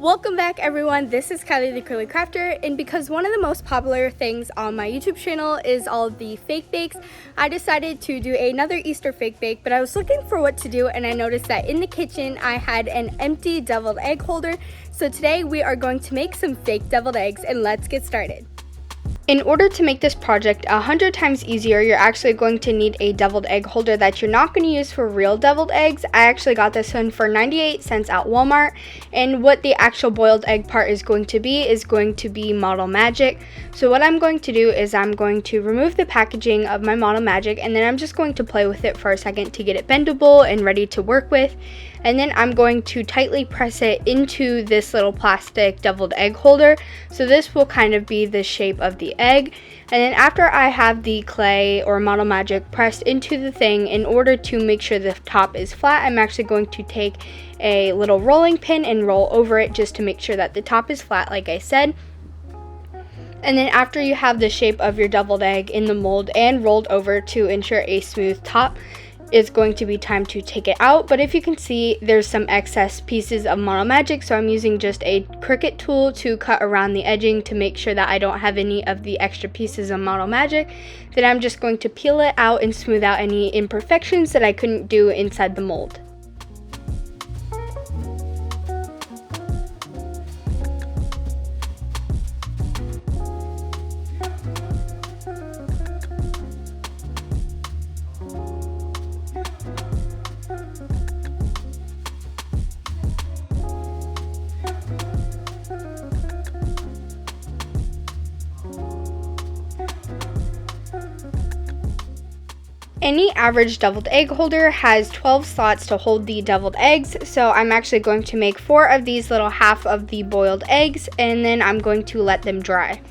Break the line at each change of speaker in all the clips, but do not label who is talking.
Welcome back everyone, this is Kylie the Curly Crafter, and because one of the most popular things on my YouTube channel is all of the fake bakes, I decided to do another Easter fake bake, but I was looking for what to do and I noticed that in the kitchen I had an empty deviled egg holder. So today we are going to make some fake deviled eggs and let's get started. In order to make this project 100 times easier, you're actually going to need a deviled egg holder that you're not going to use for real deviled eggs. I actually got this one for 98 cents at Walmart, and what the actual boiled egg part is going to be Model Magic. So what I'm going to do is I'm going to remove the packaging of my Model Magic, and then I'm just going to play with it for a second to get it bendable and ready to work with. And then I'm going to tightly press it into this little plastic deviled egg holder. So this will kind of be the shape of the egg. And then after I have the clay or Model Magic pressed into the thing, in order to make sure the top is flat, I'm actually going to take a little rolling pin and roll over it just to make sure that the top is flat, like I said. And then after you have the shape of your deviled egg in the mold and rolled over to ensure a smooth top, it's going to be time to take it out. But if you can see, there's some excess pieces of Model Magic, so I'm using just a Cricut tool to cut around the edging to make sure that I don't have any of the extra pieces of Model Magic. Then I'm just going to peel it out and smooth out any imperfections that I couldn't do inside the mold. Any average deviled egg holder has 12 slots to hold the deviled eggs, so I'm actually going to make 4 of these little half of the boiled eggs, and then I'm going to let them dry.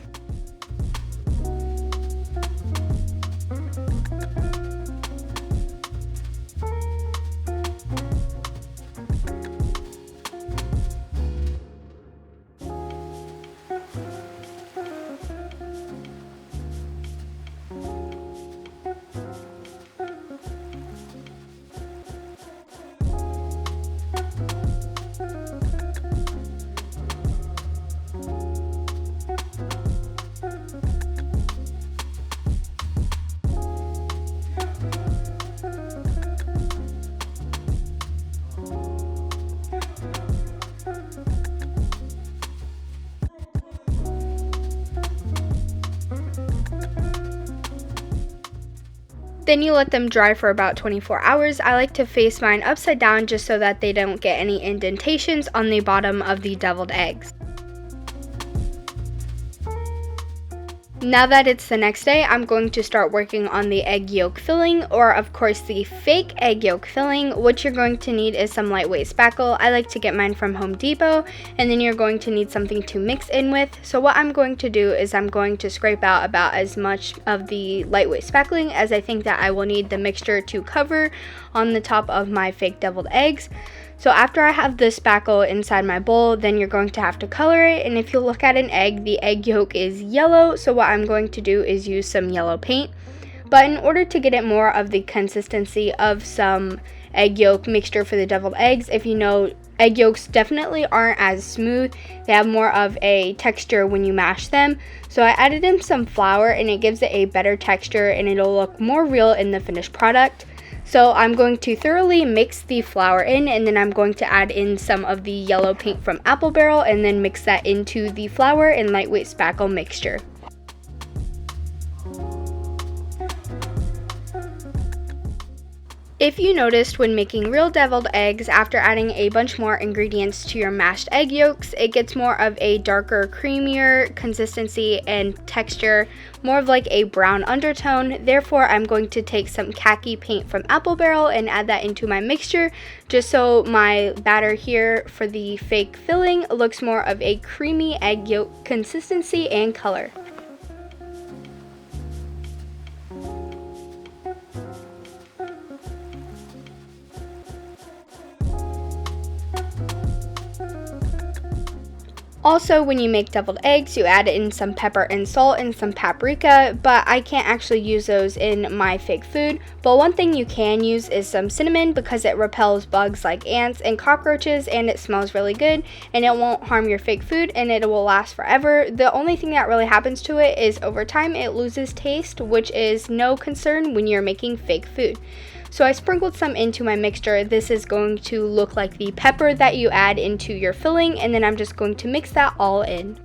Then you let them dry for about 24 hours. I like to face mine upside down just so that they don't get any indentations on the bottom of the deviled eggs. Now that it's the next day, I'm going to start working on the egg yolk filling, or of course the fake egg yolk filling. What you're going to need is some lightweight spackle. I like to get mine from Home Depot, and then you're going to need something to mix in with. So what I'm going to do is I'm going to scrape out about as much of the lightweight spackling as I think that I will need the mixture to cover on the top of my fake deviled eggs. So after I have the spackle inside my bowl, then you're going to have to color it, and if you look at an egg, the egg yolk is yellow, so what I'm going to do is use some yellow paint. But in order to get it more of the consistency of some egg yolk mixture for the deviled eggs, if you know, egg yolks definitely aren't as smooth, they have more of a texture when you mash them. So I added in some flour and it gives it a better texture and it'll look more real in the finished product. So I'm going to thoroughly mix the flour in, and then I'm going to add in some of the yellow paint from Apple Barrel and then mix that into the flour and lightweight spackle mixture. If you noticed when making real deviled eggs, after adding a bunch more ingredients to your mashed egg yolks, it gets more of a darker, creamier consistency and texture, more of like a brown undertone. Therefore, I'm going to take some khaki paint from Apple Barrel and add that into my mixture, just so my batter here for the fake filling looks more of a creamy egg yolk consistency and color. Also, when you make deviled eggs, you add in some pepper and salt and some paprika, but I can't actually use those in my fake food. But one thing you can use is some cinnamon because it repels bugs like ants and cockroaches, and it smells really good, and it won't harm your fake food, and it will last forever. The only thing that really happens to it is over time it loses taste, which is no concern when you're making fake food. So I sprinkled some into my mixture. This is going to look like the pepper that you add into your filling, and then I'm just going to mix that all in.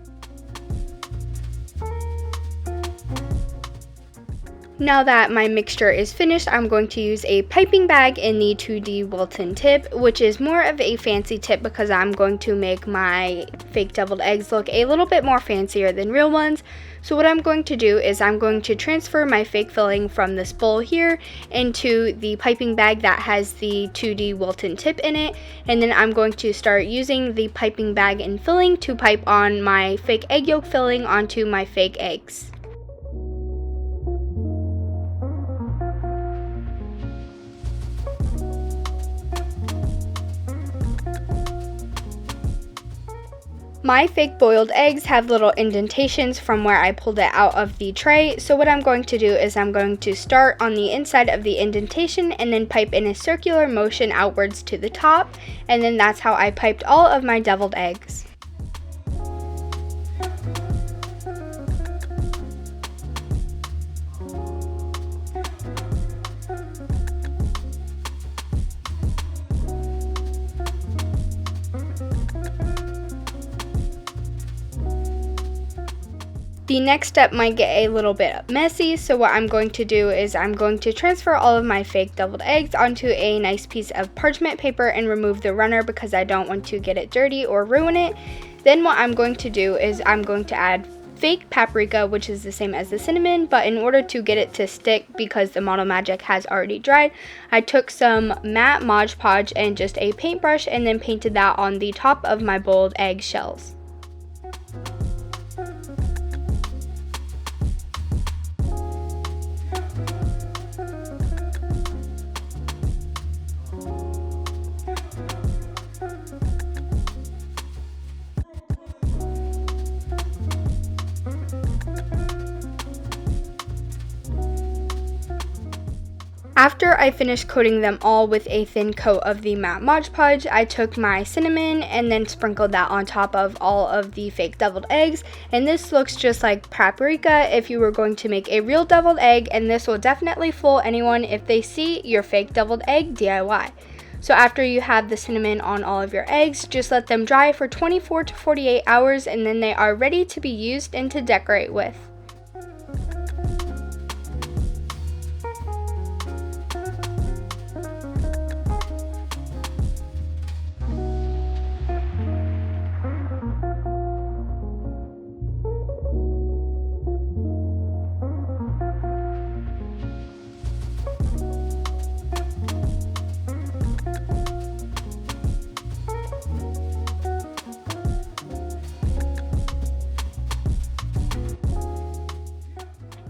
Now that my mixture is finished, I'm going to use a piping bag in the 2D Wilton tip, which is more of a fancy tip because I'm going to make my fake deviled eggs look a little bit more fancier than real ones. So what I'm going to do is I'm going to transfer my fake filling from this bowl here into the piping bag that has the 2D Wilton tip in it, and then I'm going to start using the piping bag and filling to pipe on my fake egg yolk filling onto my fake eggs. My fake boiled eggs have little indentations from where I pulled it out of the tray, so what I'm going to do is I'm going to start on the inside of the indentation and then pipe in a circular motion outwards to the top, and then that's how I piped all of my deviled eggs. The next step might get a little bit messy, so what I'm going to do is I'm going to transfer all of my fake deviled eggs onto a nice piece of parchment paper and remove the runner because I don't want to get it dirty or ruin it. Then what I'm going to do is I'm going to add fake paprika, which is the same as the cinnamon, but in order to get it to stick, because the Model Magic has already dried, I took some matte Mod Podge and just a paintbrush and then painted that on the top of my boiled egg shells. After I finished coating them all with a thin coat of the matte Mod Podge, I took my cinnamon and then sprinkled that on top of all of the fake deviled eggs, and this looks just like paprika if you were going to make a real deviled egg, and this will definitely fool anyone if they see your fake deviled egg DIY. So after you have the cinnamon on all of your eggs, just let them dry for 24 to 48 hours, and then they are ready to be used and to decorate with.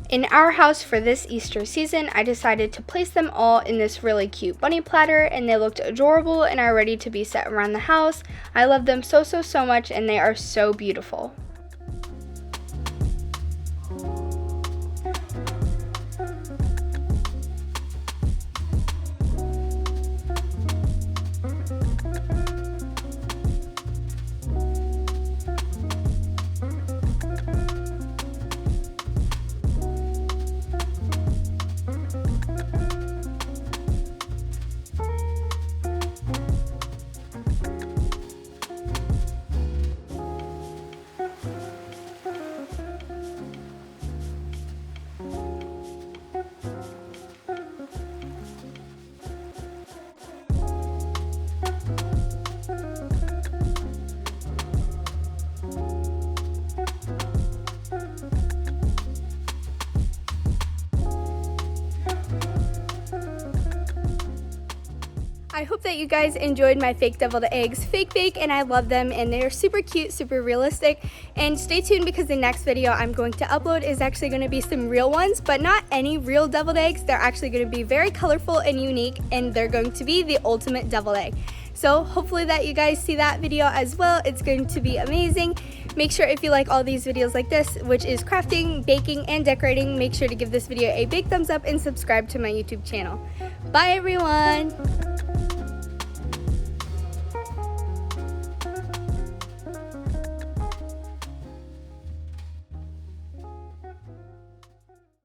In our house for this Easter season, I decided to place them all in this really cute bunny platter, and they looked adorable and are ready to be set around the house. I love them so much, and they are so beautiful. I hope that you guys enjoyed my fake deviled eggs fake bake, and I love them, and they're super cute, super realistic. And stay tuned because the next video I'm going to upload is actually going to be some real ones, but not any real deviled eggs. They're actually going to be very colorful and unique, and they're going to be the ultimate deviled egg. So hopefully that you guys see that video as well. It's going to be amazing. Make sure if you like all these videos like this, which is crafting, baking, and decorating, make sure to give this video a big thumbs up and subscribe to my YouTube channel. Bye everyone!